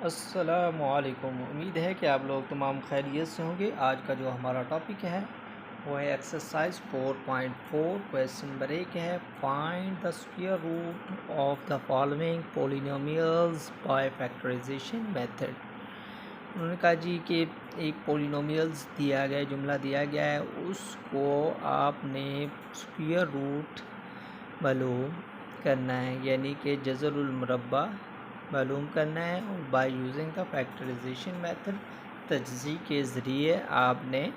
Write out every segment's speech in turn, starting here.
अस्सलामुअलैकुम। उम्मीद है कि आप लोग तमाम खैरियत से होंगे। आज का जो हमारा टॉपिक है वो है एक्सरसाइज 4.4। क्वेश्चन नंबर 1 है, find the square root of the following polynomials by factorisation method. उन्होंने कहा जी कि एक पोलिनोमियल्स दिया गया, जुमला दिया गया है, उसको आपने स्क्वायर रूट मालूम करना है, यानी कि जज़रुल मुरब्बा मालूम करना है। और by using the factorization method, तजज़ी के ज़रिए आपने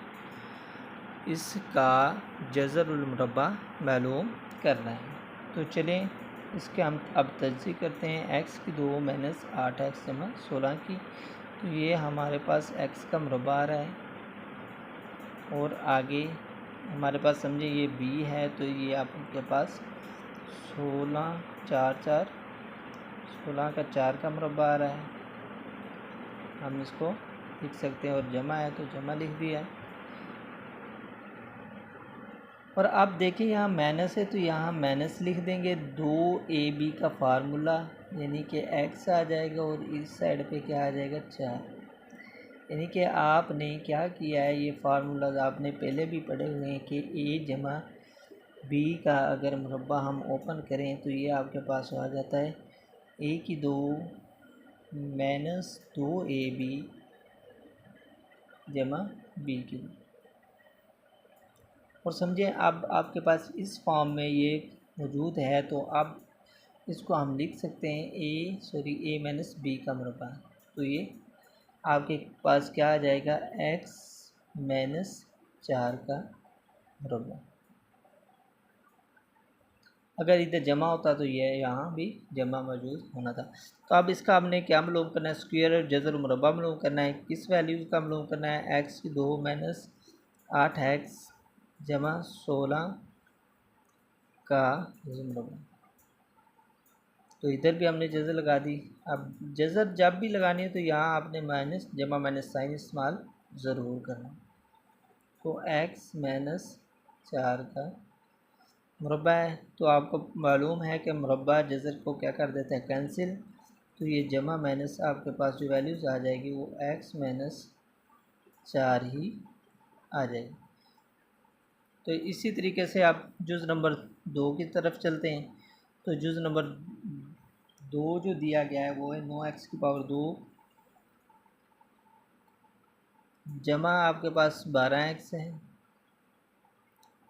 इसका जज़रुल मुरब्बा मालूम करना है। तो चलें इसके हम अब तजज़ी करते हैं। x की 2 माइनस 8x जमा 16 की, तो ये हमारे पास x का मुरब्बा आ रहा है। और आगे हमारे पास समझे ये b है, तो ये आपके पास 16 4 4 16 का 4 का मुरब्बा आ रहा है। हम इसको लिख सकते हैं, और जमा है तो जमा लिख दिया है। और अब देखिए यहाँ माइनस है तो यहाँ माइनस लिख देंगे। 2ab का फार्मूला यानी कि x आ जाएगा, और इस साइड पे क्या आ जाएगा 4। यानी कि आपने क्या किया है, ये फार्मूला आपने पहले भी पढ़े हुए हैं कि a जमा b का अगर मुरब्बा हम ओपन करें तो ये आपके पास आ जाता है a की 2 माइनस 2ab जमा b की 2। और समझें अब आपके पास इस फॉर्म में ये मौजूद है, तो अब इसको हम लिख सकते हैं a माइनस b का मुरब्बा। तो ये आपके पास क्या आ जाएगा, x माइनस 4 का मुरब्बा। अगर इधर जमा होता तो ये यहाँ भी जमा मौजूद होना था। तो अब इसका हमने क्या मालूम करना है, स्क्वायर जज़र मुरब्बा मालूम करना है। किस वैल्यू का मालूम करना है, x की 2 माइनस 8x जमा 16 का मुरब्बा। तो इधर भी हमने जज़र लगा दी। अब जज़र जब भी लगानी है तो यहाँ आपने माइनस जमा माइनस साइन इस्तेमाल ज़रूर करना। तो x माइनस 4 का मुरब्बा है, तो आपको मालूम है कि मुरब्बा जज़र को क्या कर देते हैं, कैंसिल। तो ये जमा माइनस आपके पास जो वैल्यूज़ आ जाएगी वो x माइनस 4 ही आ जाएगी। तो इसी तरीके से आप जुज़ नंबर 2 की तरफ चलते हैं। तो जुज़ नंबर 2 जो दिया गया है वो है 9x की पावर 2 जमा आपके पास 12x है,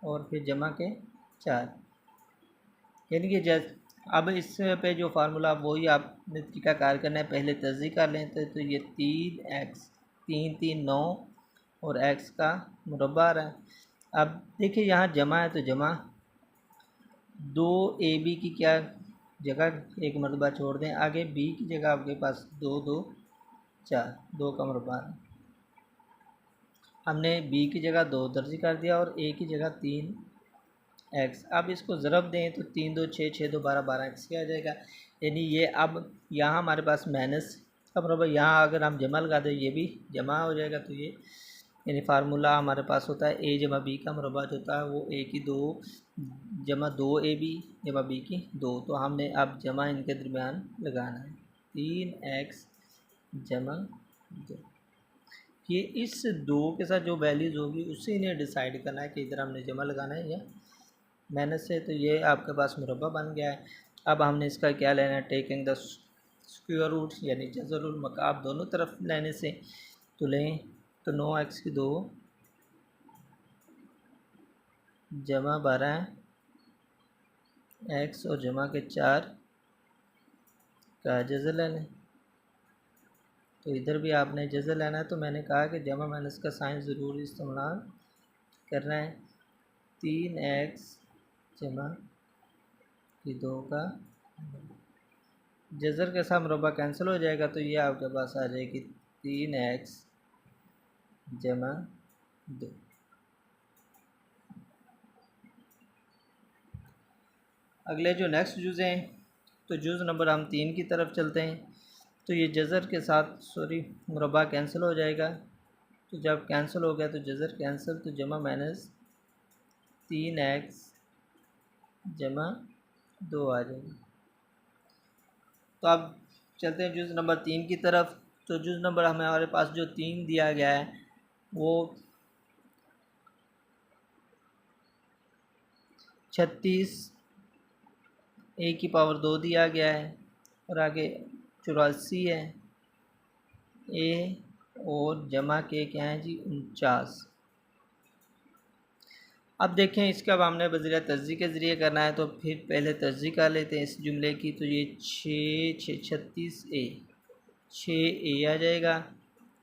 और फिर जमा के 4। यानी कि अब इस पे जो फार्मूला वही आपने तरीकाकार करना है। पहले तज़ी कर लें तो ये 3x 3 3 9 और x का मुरब्बा आ रहा है। अब देखिए यहाँ जमा है तो जमा 2ab की क्या जगह एक मरतबा छोड़ दें, आगे b की जगह आपके पास 2 2 4 2 का मुरब्बा है। हमने b की जगह 2 दर्ज कर दिया और a की जगह 3x। अब इसको ज़रब दें तो 3 2 6 6 2 12 12x क्या आ जाएगा। यानी ये अब यहाँ हमारे पास माइनस का मुरब्बा, यहाँ अगर हम जमा लगा दें ये भी जमा हो जाएगा। तो ये यानी फार्मूला हमारे पास होता है a जमा b का मुरब्बा जो होता है वो a की 2 जमा 2ab जमा b की 2। तो हमने अब जमा इनके दरमियान लगाना है 3x जमा 2। ये इस 2 के साथ जो वैल्यूज़ होगी उससे इन्हें डिसाइड करना है कि इधर हमने जमा लगाना है या माइनस से। तो ये आपके पास मुरब्बा बन गया है। अब हमने इसका क्या लेना है, टेकिंग द स्क्वायर रूट यानी जज़रुल मकाब दोनों तरफ लेने से। तो लें तो 9x की 2 जमा 12x और जमा के 4 का जज़र ले लें। तो इधर भी आपने जज़र लेना है। तो मैंने कहा कि जमा माइनस का साइन ज़रूर इस्तेमाल करना है। 3x जमा की 2 का जज़र के साथ मुरब्बा कैंसिल हो जाएगा, तो ये आपके पास आ जाएगी 3x जमा 2। अगले जो नेक्स्ट जुज़ हैं, तो जुज़ नंबर हम 3 की तरफ चलते हैं। तो ये जज़र के साथ मुरब्बा कैंसिल हो जाएगा। तो जब कैंसिल हो गया तो जज़र कैंसिल, तो जमा माइनस 3x जमा 2 आ जाएगा। तो अब चलते हैं जुज़ नंबर 3 की तरफ। तो जुज़ नंबर हमारे पास जो 3 दिया गया है वो 36 ए की पावर 2 दिया गया है और आगे 84 है ए और जमा के क्या है जी 49। अब देखें इसका अब हमने बज़रिया तर्जी के ज़रिए करना है तो फिर पहले तर्जी कर लेते हैं इस जुमले की। तो ये 36 ए 6 ए आ जाएगा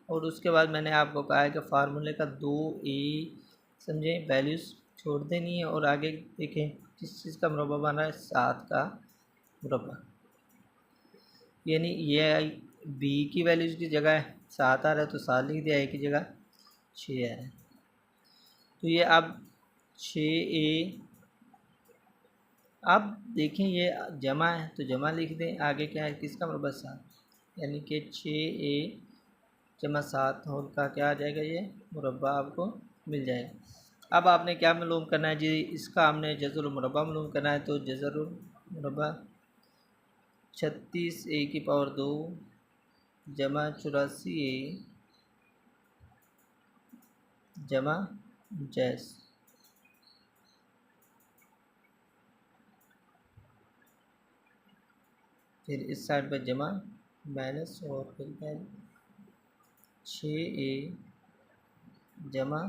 और उसके बाद मैंने आपको कहा है कि फार्मूले का 2 ए समझें वैल्यूज़ छोड़ देनी है और आगे देखें किस चीज़ का मुरब्बा बन रहा है 7 का मुरब्बा, यानी ये बी की वैल्यूज़ की जगह 7 आ रहा है तो 7 लिख दिया, ए की जगह 6 आ रहा है। तो ये अब 6 ए, अब देखें ये जमा है तो जमा लिख दें, आगे क्या है किसका मुरब्बा 7, यानी कि 6 ए जमा 7 और का क्या आ जाएगा ये मुरब्बा आपको मिल जाएगा। अब आपने क्या मालूम करना है जी, इसका हमने जज़रुल मुरब्बा मालूम करना है। तो जज़रुल मुरब्बा 36 ए की पावर 2 जमा 84 ए जमा 49, फिर इस साइड पर जमा माइनस और फिर क्या 6 ए जमा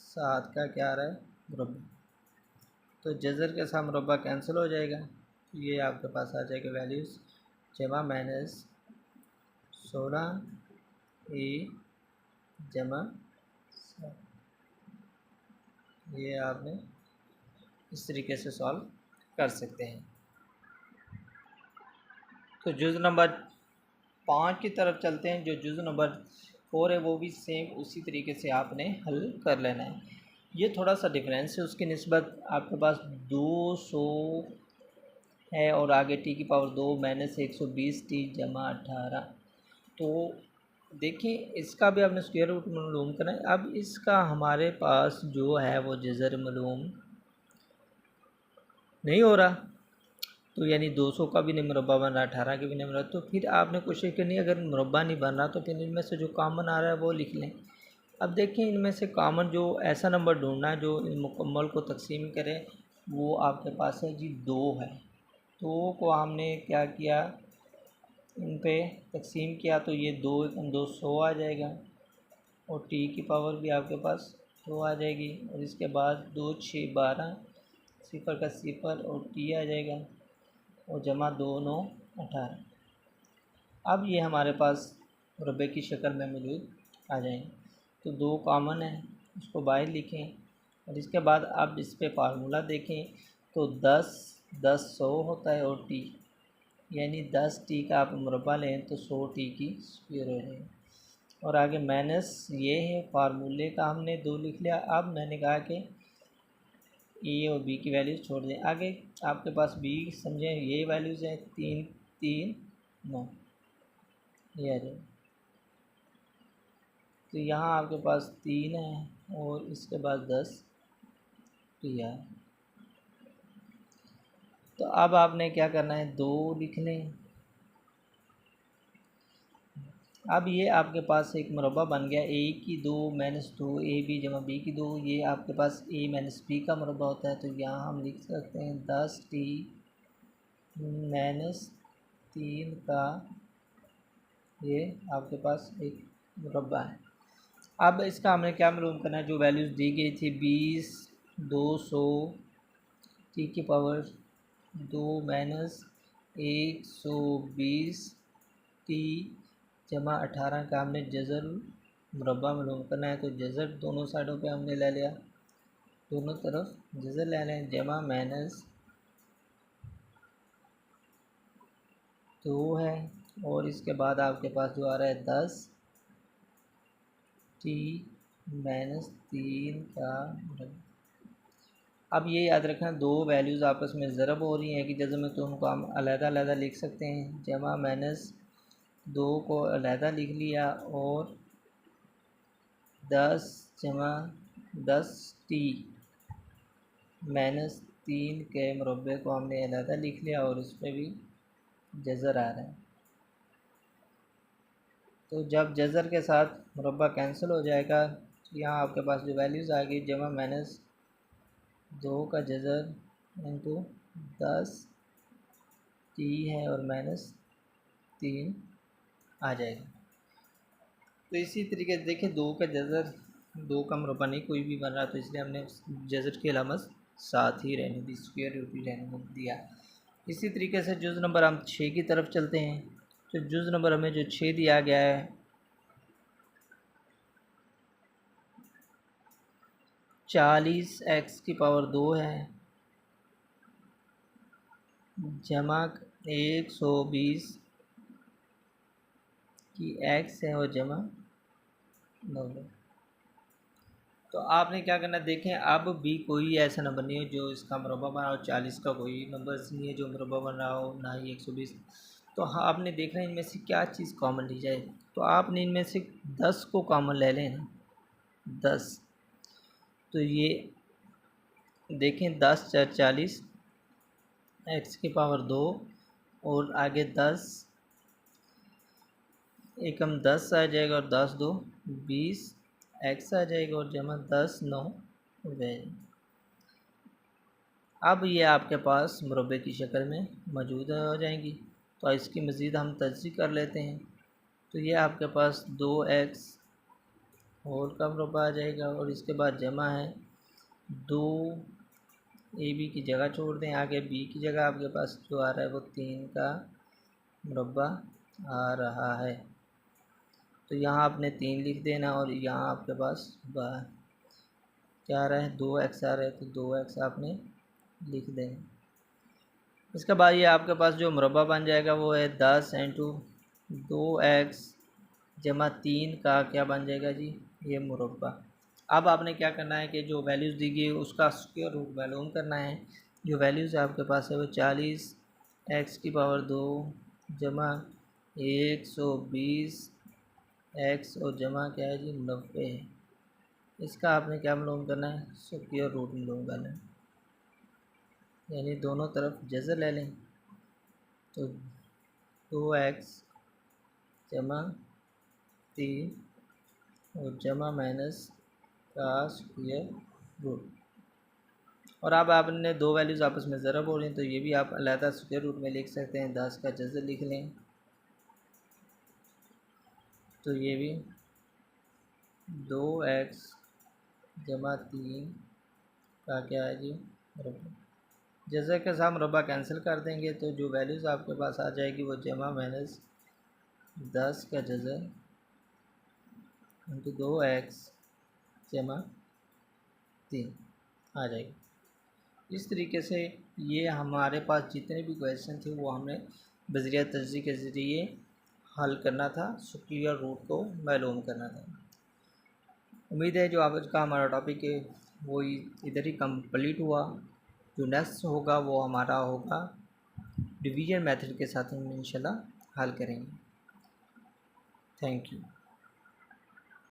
7 का क्या आ रहा है मुरब्बा। तो जज़र के साथ मुरब्बा कैंसिल हो जाएगा तो ये आपके पास आ जाएगा वैल्यूज़ जमा माइनस 16 ए जमा 7। ये आपने इस तरीके से सॉल्व कर सकते हैं। तो जुज़ नंबर 5 की तरफ चलते हैं। जो जुज़ नंबर 4 है वो भी सेम उसी तरीके से आपने हल कर लेना है। ये थोड़ा सा डिफरेंस है उसकी निस्बत, आपके पास 200 है और आगे टी की पावर 2 माइनस 120 टी जमा 18। तो देखिए इसका भी आपने स्क्वायर रूट मालूम करना है। अब इसका हमारे पास जो है वो जज़र मालूम नहीं हो रहा, तो यानी 200 का भी नहीं मुरब्बा बन रहा, 18 का भी नहीं बन रहा। तो फिर आपने कोशिश करनी है, अगर मुरब्बा नहीं बन रहा तो फिर इनमें से जो कॉमन आ रहा है वो लिख लें। अब देखिए इनमें से कॉमन जो ऐसा नंबर ढूंढना है जो इन मुकम्मल को तकसीम करे, वो आपके पास है जी 2 है। 2 को हमने क्या किया, इन पे तकसीम किया तो ये 2 एकम 2 100 आ जाएगा और टी की पावर भी आपके पास 2 आ जाएगी और इसके बाद 2 6 12 सिफर का सिफर और टी आ जाएगा और जमा 2 9 18। अब ये हमारे पास मुरब्बे की शक्ल में मौजूद आ जाएंगे। तो 2 कॉमन है उसको बाहर लिखें और इसके बाद अब इस पे फार्मूला देखें तो 10 10 100 होता है और टी, यानी 10 टी का आप मुरब्बा लें तो 100 टी की स्क्वायर हो जाएगी। और आगे माइनस ये है फार्मूले का हमने 2 लिख लिया। अब मैंने कहा कि ए और बी की वैल्यूज़ छोड़ दें, आगे आपके पास बी समझें ये वैल्यूज़ हैं 3 3 9 ये आ जाए। तो यहाँ आपके पास 3 है और इसके बाद 10 टी है। तो अब आपने क्या करना है 2 लिख लें। अब ये आपके पास एक मुरब्बा बन गया ए की 2 माइनस 2 ए बी जमा बी की 2, ये आपके पास ए माइनस बी का मुरब्बा होता है। तो यहाँ हम लिख सकते हैं 10 टी माइनस 3 का ये आपके पास एक मुरब्बा है। अब इसका हमें क्या मालूम करना है, जो वैल्यूज़ दी गई थी 20 200 टी की पावर 2 माइनस 120 टी जमा 18 का हमने जज़र मुरब्बा मालूम करना है। तो जज़र दोनों साइडों पे हमने ले लिया, दोनों तरफ जज़र ले लें, जमा माइनस 2 है और इसके बाद आपके पास जो आ रहा है 10 टी माइनस 3 का मुरब्बा। अब ये याद रखना 2 वैल्यूज़ आपस में ज़रब हो रही हैं कि जैसे में तो उनको हम अलग-अलग लिख सकते हैं। जमा माइनस 2 को अलहदा लिख लिया और 10 जमा 10 टी माइनस 3 के मुरब्बे को हमने अलहदा लिख लिया और उस पर भी जज़र आ रहा है। तो जब जज़र के साथ मुरब्बा कैंसिल हो जाएगा तो यहाँ आपके पास जो वैल्यूज़ आ गई जमा माइनस 2 का जज़र इंटू 10 टी है और माइनस 3 आ जाएगा। तो इसी तरीके से देखिए 2 का जज़र 2 का मुरब्बा नहीं कोई भी बन रहा, तो इसलिए हमने जज़र की अलामत साथ ही रहने दी, स्क्वायर रूट ही रहने दिया। इसी तरीके से जुज़ नंबर हम 6 की तरफ चलते हैं। तो जुज़ नंबर हमें जो 6 दिया गया है 40x की पावर 2 है जमा 120 की x है और जमा 9। तो आपने क्या करना है, देखें अब भी कोई ऐसा नंबर नहीं है जो इसका मुरब्बा बना हो। 40 का कोई नंबर नहीं है जो मुरब्बा बन रहा हो, ना ही 120। तो हाँ, आपने देखना है इनमें से क्या चीज़ कॉमन ली जाए। तो आपने इनमें से 10 को कॉमन ले लें ना, 10। तो ये देखें 10 4 40 x की पावर 2 और आगे 10 एकम 10 आ जाएगा और 10 2 20 x आ जाएगा और जमा 10 9 वैल्यू। अब ये आपके पास मुरब्बे की शक्ल में मौजूद हो जाएंगी। तो इसकी मज़ीद हम तजज़ीह कर लेते हैं। तो ये आपके पास 2x होल का मुरब्बा आ जाएगा और इसके बाद जमा है 2 ए बी की जगह छोड़ दें, आगे बी की जगह आपके पास जो आ रहा है वो 3 का मुरब्बा आ रहा है। तो यहाँ आपने 3 लिख देना और यहाँ आपके पास क्या आ रहा है 2x आ रहा है, तो 2x आपने लिख दें। इसके बाद ये आपके पास जो मुरब्बा बन जाएगा वो है 10 इंटू 2x जमा 3 का क्या बन जाएगा जी, ये मुरब्बा। अब आपने क्या करना है कि जो वैल्यूज़ दी गई उसका स्क्वायर रूट मालूम करना है। जो वैल्यूज़ आपके पास है वो 40 x की पावर 2 जमा 120 x और जमा क्या है जी 90 है। इसका आपने क्या मालूम करना है, स्क्वायर रूट मालूम करना है, यानी दोनों तरफ जज़र ले लें। तो 2x जमा 3 और जमा माइनस का स्क्वायर रूट। और अब आपने दो वैल्यूज़ आपस में ज़रब हो रही हैं तो ये भी आप अलहदा स्क्वायर रूट में लिख सकते हैं। 10 का जज़र लिख लें तो ये भी 2x जमा 3 का क्या है जी मुरब्बा। जज़र के साथ मुरब्बा कैंसिल कर देंगे तो जो वैल्यूज़ आपके पास आ जाएगी वो जमा माइनस 10 का जज़र इंटू 2x जमा 3 आ जाएगी। इस तरीके से ये हमारे पास जितने भी क्वेश्चन थे वो हमने बज़रिया तजज़ीह के ज़रिए हल करना था, स्क्वायर रूट को मालूम करना था। उम्मीद है जो आज का हमारा टॉपिक है वो इधर ही कंप्लीट हुआ। जो नेक्स्ट होगा वो हमारा होगा डिवीज़न मेथड के साथ हम इंशाल्लाह हल करेंगे। Thank you.